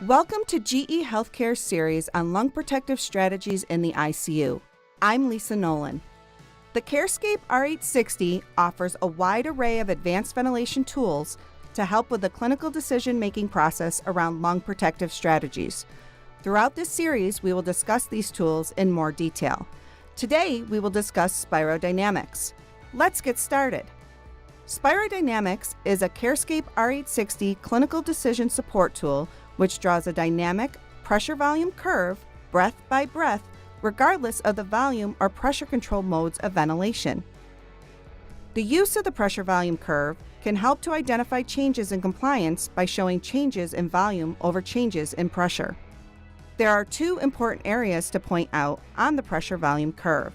Welcome to GE HeathCare series on lung protective strategies in the ICU. I'm Lisa Nolan. The CareScape R860 offers a wide array of advanced ventilation tools to help with the clinical decision-making process around lung protective strategies. Throughout this series, we will discuss these tools in more detail. Today, we will discuss Spirodynamics. Let's get started. Spirodynamics is a CareScape R860 clinical decision support tool which draws a dynamic pressure-volume curve, breath by breath, regardless of the volume or pressure control modes of ventilation. The use of the pressure-volume curve can help to identify changes in compliance by showing changes in volume over changes in pressure. There are two important areas to point out on the pressure-volume curve.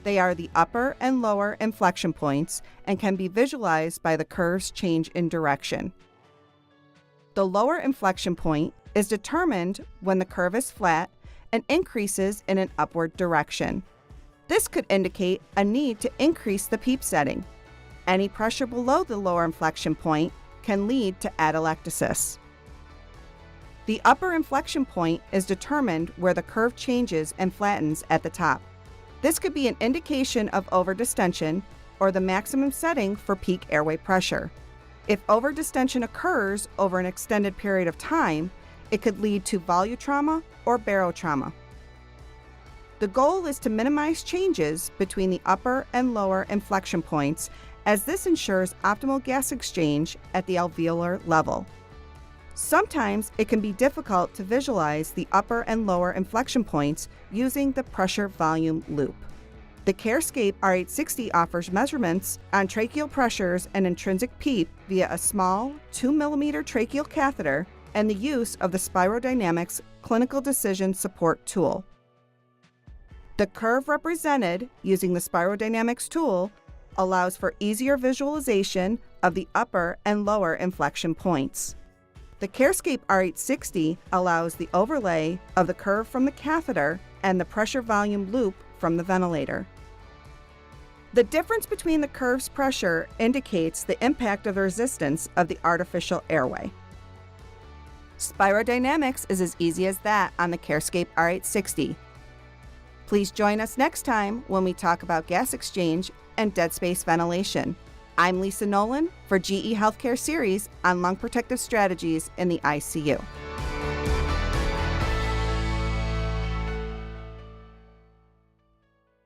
They are the upper and lower inflection points and can be visualized by the curve's change in direction. The lower inflection point is determined when the curve is flat and increases in an upward direction. This could indicate a need to increase the PEEP setting. Any pressure below the lower inflection point can lead to atelectasis. The upper inflection point is determined where the curve changes and flattens at the top. This could be an indication of overdistension or the maximum setting for peak airway pressure. If overdistension occurs over an extended period of time, it could lead to volutrauma or barotrauma. The goal is to minimize changes between the upper and lower inflection points, as this ensures optimal gas exchange at the alveolar level. Sometimes it can be difficult to visualize the upper and lower inflection points using the pressure-volume loop. The CareScape R860 offers measurements on tracheal pressures and intrinsic PEEP via a small 2mm tracheal catheter and the use of the Spirodynamics Clinical Decision Support tool. The curve represented using the Spirodynamics tool allows for easier visualization of the upper and lower inflection points. The CareScape R860 allows the overlay of the curve from the catheter and the pressure-volume loop from the ventilator. The difference between the curve's pressure indicates the impact of the resistance of the artificial airway. Spirodynamics is as easy as that on the CareScape R860. Please join us next time when we talk about gas exchange and dead space ventilation. I'm Lisa Nolan for GE HeathCare series on lung protective strategies in the ICU.